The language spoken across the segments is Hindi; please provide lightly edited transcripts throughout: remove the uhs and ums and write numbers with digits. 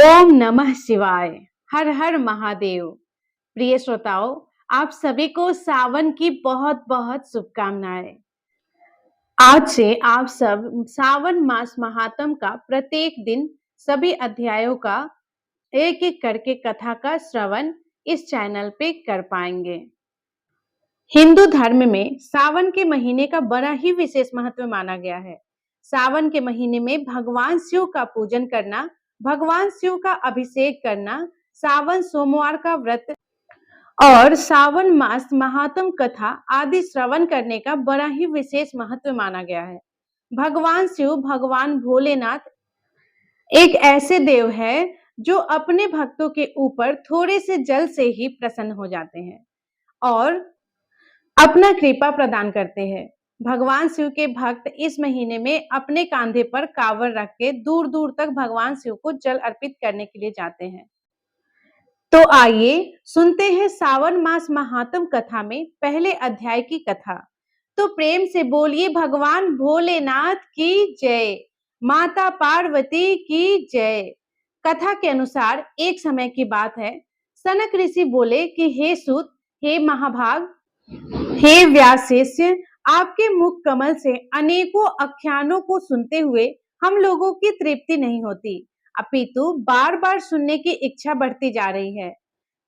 ओम नमः शिवाय। हर हर महादेव। प्रिय श्रोताओं, आप सभी को सावन की बहुत बहुत शुभकामनाएं। आज से आप सब सावन मास महात्म का प्रत्येक दिन सभी अध्यायों का एक एक करके कथा का श्रवण इस चैनल पे कर पाएंगे। हिंदू धर्म में सावन के महीने का बड़ा ही विशेष महत्व माना गया है। सावन के महीने में भगवान शिव का पूजन करना, भगवान शिव का अभिषेक करना, सावन सोमवार का व्रत और सावन मास महात्म कथा आदि श्रवण करने का बड़ा ही विशेष महत्व माना गया है। भगवान शिव, भगवान भोलेनाथ एक ऐसे देव है जो अपने भक्तों के ऊपर थोड़े से जल से ही प्रसन्न हो जाते हैं और अपना कृपा प्रदान करते हैं। भगवान शिव के भक्त इस महीने में अपने कांधे पर कांवड़ रख के दूर दूर तक भगवान शिव को जल अर्पित करने के लिए जाते हैं। तो आइए सुनते हैं सावन मास महात्म कथा में पहले अध्याय की कथा। तो प्रेम से बोलिए भगवान भोलेनाथ की जय, माता पार्वती की जय। कथा के अनुसार एक समय की बात है। सनक ऋषि बोले कि हे सूत, हे महाभाग, हे व्यासेश्य, आपके मुख कमल से अनेकों आख्यानों को सुनते हुए हम लोगों की तृप्ति नहीं होती, अपितु बार बार सुनने की इच्छा बढ़ती जा रही है।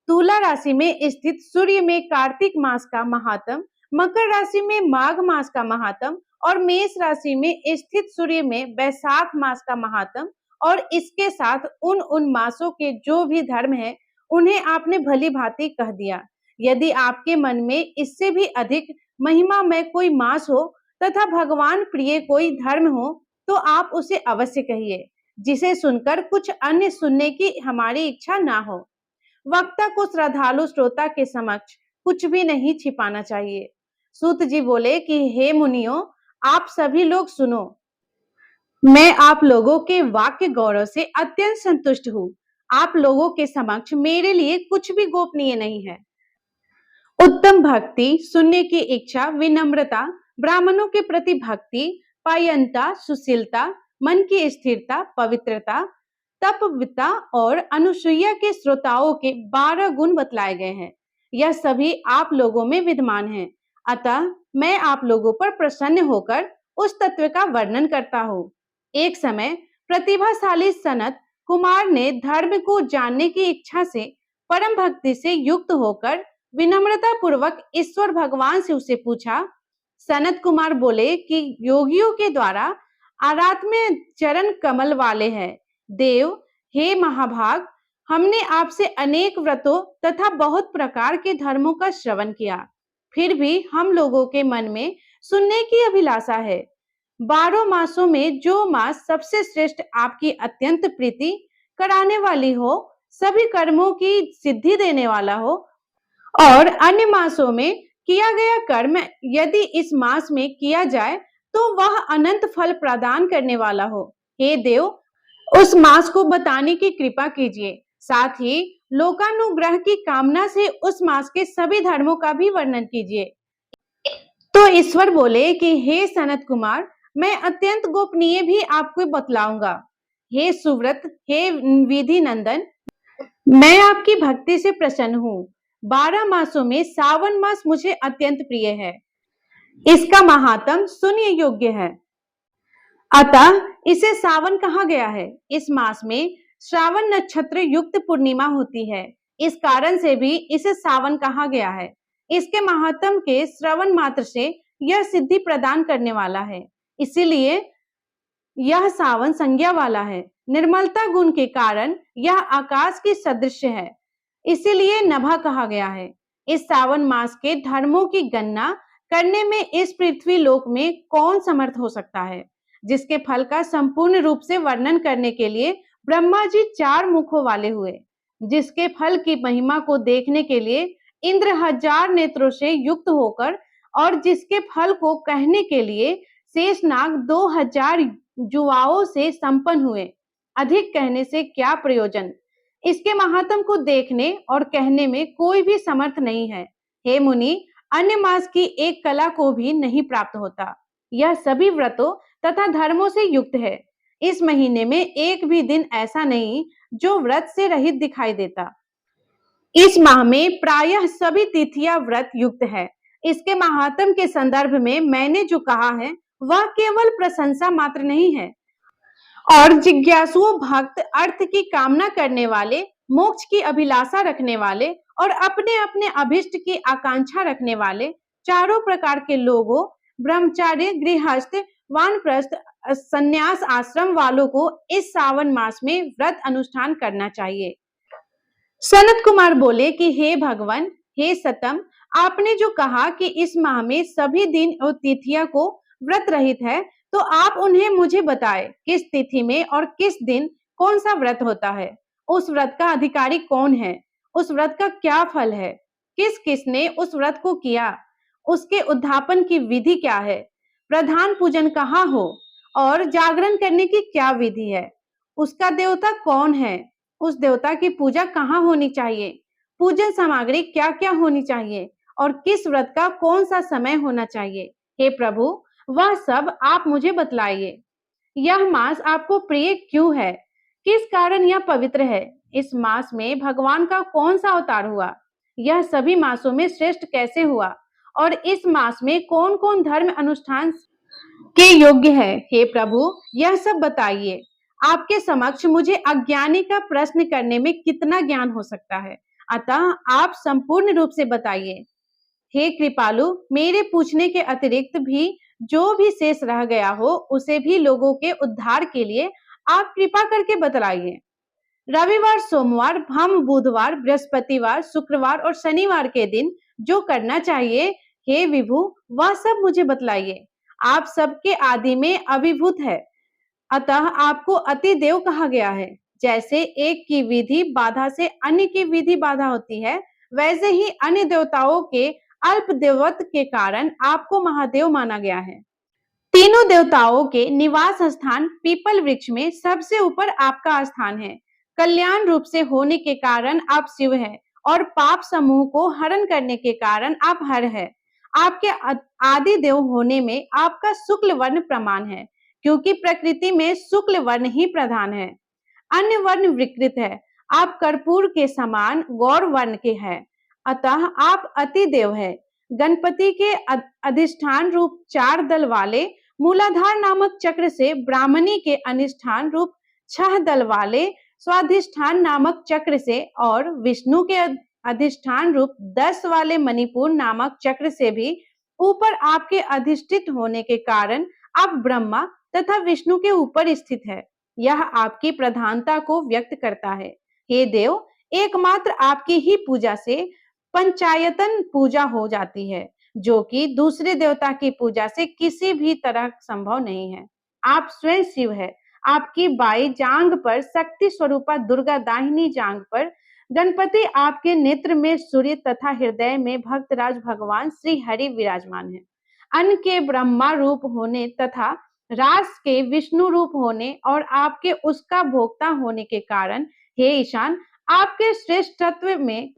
तुला राशि में स्थित सूर्य में कार्तिक मास का महात्म, मकर राशि में माघ मास का महात्म और मेष राशि में स्थित सूर्य में वैशाख मास का महात्म और इसके साथ उन मासों के जो भी धर्म है उन्हें आपने भली भांति कह दिया। यदि आपके मन में इससे भी अधिक महिमा में कोई मास हो तथा भगवान प्रिय कोई धर्म हो तो आप उसे अवश्य कहिए, जिसे सुनकर कुछ अन्य सुनने की हमारी इच्छा ना हो। वक्ता को श्रद्धालु श्रोता के समक्ष कुछ भी नहीं छिपाना चाहिए। सूत जी बोले कि हे मुनियों, आप सभी लोग सुनो, मैं आप लोगों के वाक्य गौरव से अत्यंत संतुष्ट हूँ। आप लोगों के समक्ष मेरे लिए कुछ भी गोपनीय नहीं है। उत्तम भक्ति, सुनने की इच्छा, विनम्रता, ब्राह्मणों के प्रति भक्ति, पायंता, सुशीलता, मन की स्थिरता, पवित्रता, तपविता और अनुसूया के श्रोताओं के 12 गुण बतलाए गए हैं। यह सभी आप लोगों में विद्यमान हैं। अतः मैं आप लोगों पर प्रसन्न होकर उस तत्व का वर्णन करता हूँ। एक समय प्रतिभाशाली सनत कुमार ने धर्म को जानने की इच्छा से परम भक्ति से युक्त होकर विनम्रता पूर्वक ईश्वर भगवान शिव से पूछा। सनत कुमार बोले कि योगियों के द्वारा आराध्य चरण कमल वाले हैं। देव, हे महाभाग, हमने आपसे अनेक व्रतों तथा बहुत प्रकार के धर्मों का श्रवण किया, फिर भी हम लोगों के मन में सुनने की अभिलाषा है। 12 मासों में जो मास सबसे श्रेष्ठ, आपकी अत्यंत प्रीति कराने वाली हो, सभी कर्मों की सिद्धि देने वाला हो और अन्य मासों में किया गया कर्म यदि इस मास में किया जाए तो वह अनंत फल प्रदान करने वाला हो। हे देव, उस मास को बताने की कृपा कीजिए। साथ ही लोकानुग्रह की कामना से उस मास के सभी धर्मों का भी वर्णन कीजिए। तो ईश्वर बोले कि हे सनत कुमार, मैं अत्यंत गोपनीय भी आपको बतलाऊंगा। हे सुव्रत, हे विधि नंदन, मैं आपकी भक्ति से प्रसन्न हूँ। 12 मासों में सावन मास मुझे अत्यंत प्रिय है। इसका महात्म सुनने योग्य है, अतः इसे सावन कहा गया है। इस मास में श्रावण नक्षत्र युक्त पूर्णिमा होती है, इस कारण से भी इसे सावन कहा गया है। इसके महात्म के श्रवण मात्र से यह सिद्धि प्रदान करने वाला है, इसीलिए यह सावन संज्ञा वाला है। निर्मलता गुण के कारण यह आकाश की सदृश है, इसीलिए नभा कहा गया है। इस सावन मास के धर्मों की गणना करने में इस पृथ्वी लोक में कौन समर्थ हो सकता है, जिसके फल का संपूर्ण रूप से वर्णन करने के लिए ब्रह्मा जी 4 मुखों वाले हुए, जिसके फल की महिमा को देखने के लिए इंद्र 1000 नेत्रों से युक्त होकर और जिसके फल को कहने के लिए शेषनाग 2000 जुआओं से संपन्न हुए। अधिक कहने से क्या प्रयोजन, इसके महात्म को देखने और कहने में कोई भी समर्थ नहीं है। हे मुनि, अन्य मास की एक कला को भी नहीं प्राप्त होता। यह सभी व्रतों तथा धर्मों से युक्त है। इस महीने में एक भी दिन ऐसा नहीं जो व्रत से रहित दिखाई देता। इस माह में प्रायः सभी तिथियां व्रत युक्त है। इसके महात्म के संदर्भ में मैंने जो कहा है वह केवल प्रशंसा मात्र नहीं है और जिज्ञासुओं भक्त, अर्थ की कामना करने वाले, मोक्ष की अभिलाषा रखने वाले और अपने अपने अभिष्ट की आकांक्षा रखने वाले चारों प्रकार के लोगों, ब्रह्मचार्य, गृहस्थ, वानप्रस्थ, संन्यास आश्रम वालों को इस सावन मास में व्रत अनुष्ठान करना चाहिए। सनत कुमार बोले कि हे भगवान, हे सतम, आपने जो कहा कि इस माह में सभी दिन और तिथियां को व्रत रहित है, तो आप उन्हें मुझे बताएं, किस तिथि में और किस दिन कौन सा व्रत होता है, उस व्रत का अधिकारी कौन है, उस व्रत का क्या फल है, किस किसने उस व्रत को किया, उसके उद्धापन की विधि क्या है, प्रधान पूजन कहाँ हो और जागरण करने की क्या विधि है, उसका देवता कौन है, उस देवता की पूजा कहाँ होनी चाहिए, पूजन सामग्री क्या क्या होनी चाहिए और किस व्रत का कौन सा समय होना चाहिए। हे प्रभु, वह सब आप मुझे बतलाइए। यह मास आपको प्रिय क्यों है, किस कारण यह पवित्र है, इस मास में भगवान का कौन सा अवतार हुआ, यह सभी मासों में श्रेष्ठ कैसे हुआ और इस मास में कौन कौन धर्म अनुष्ठान के योग्य है। हे प्रभु, यह सब बताइए। आपके समक्ष मुझे अज्ञानी का प्रश्न करने में कितना ज्ञान हो सकता है, अतः आप संपूर्ण रूप से बताइए। हे कृपालु, मेरे पूछने के अतिरिक्त भी जो भी शेष रह गया हो उसे भी लोगों के उद्धार के लिए आप कृपा करके बतलाइए। रविवार, सोमवार, भम, बुधवार, बृहस्पतिवार, शुक्रवार और शनिवार के दिन जो करना चाहिए, हे विभु, वह सब मुझे बतलाइए। आप सबके आदि में अभिभूत है, अतः आपको अति देव कहा गया है। जैसे एक की विधि बाधा से अन्य की विधि बाधा होती है, वैसे ही अन्य देवताओं के अल्प देवत्व के कारण आपको महादेव माना गया है। तीनों देवताओं के निवास स्थान पीपल वृक्ष में सबसे ऊपर आपका स्थान है। कल्याण रूप से होने के कारण आप शिव हैं और पाप समूह को हरण करने के कारण आप हर है। आपके आदि देव होने में आपका शुक्ल वर्ण प्रमाण है, क्योंकि प्रकृति में शुक्ल वर्ण ही प्रधान है, अन्य वर्ण विकृत है। आप कर्पूर के समान गौर वर्ण के हैं, अतः आप अति देव है। गणपति के अधिष्ठान रूप 4 दल वाले मूलाधार नामक चक्र से ब्राह्मणी के अनुष्ठान रूप 6 दल वाले स्वाधिष्ठान नामक चक्र से और विष्णु के अधिष्ठान रूप 10 वाले मणिपुर नामक चक्र से भी ऊपर आपके अधिष्ठित होने के कारण आप ब्रह्मा तथा विष्णु के ऊपर स्थित है। यह आपकी प्रधानता को व्यक्त करता है। हे देव, एकमात्र आपकी ही पूजा से पंचायतन पूजा हो जाती है, जो कि दूसरे देवता की पूजा से किसी भी तरह संभव नहीं है। आप स्वयं शिव है। आपकी बाई जांग पर शक्ति स्वरूपा दुर्गा, दाहिनी जांग पर गणपति, आपके नेत्र में सूर्य तथा हृदय में भक्तराज भगवान श्री हरि विराजमान है। अन्न के ब्रह्मा रूप होने तथा रास के विष्णु रूप होने और आपके उसका भोक्ता होने के कारण, हे ईशान, आपके श्रेष्ठत्व में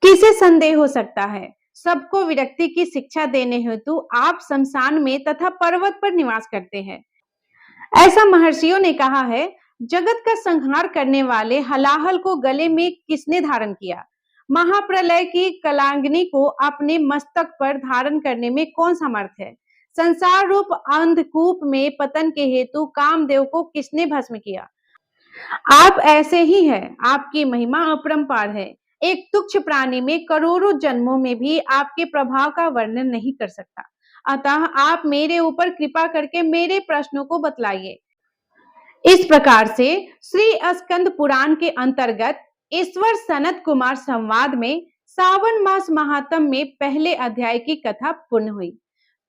किसे संदेह हो सकता है। सबको विरक्ति की शिक्षा देने हेतु आप शमशान में तथा पर्वत पर निवास करते हैं। ऐसा महर्षियों ने कहा है। जगत का संहार करने वाले हलाहल को गले में किसने धारण किया? महाप्रलय की कलांगिनी को अपने मस्तक पर धारण करने में कौन समर्थ है? संसार रूप अंधकूप में पतन के हेतु कामदेव को किसने भस्म किया? आप ऐसे ही हैं। आपकी महिमा अपरंपार है। एक तुच्छ प्राणी में करोड़ों जन्मों में भी आपके प्रभाव का वर्णन नहीं कर सकता। अतः आप मेरे ऊपर कृपा करके मेरे प्रश्नों को बतलाइए। इस प्रकार से श्री स्कंद पुराण के अंतर्गत ईश्वर सनत कुमार संवाद में सावन मास महात्म में पहले अध्याय की कथा पूर्ण हुई।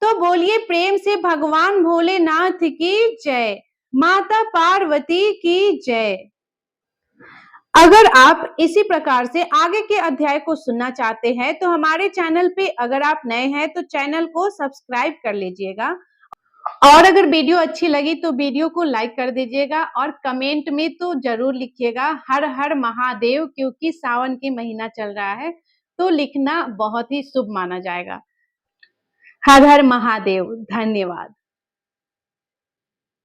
तो बोलिए प्रेम से भगवान भोलेनाथ की जय, माता पार्वती की जय। अगर आप इसी प्रकार से आगे के अध्याय को सुनना चाहते हैं तो हमारे चैनल पे अगर आप नए हैं तो चैनल को सब्सक्राइब कर लीजिएगा, और अगर वीडियो अच्छी लगी तो वीडियो को लाइक कर दीजिएगा और कमेंट में तो जरूर लिखिएगा हर हर महादेव, क्योंकि सावन की महीना चल रहा है तो लिखना बहुत ही शुभ माना जाएगा। हर हर महादेव। धन्यवाद।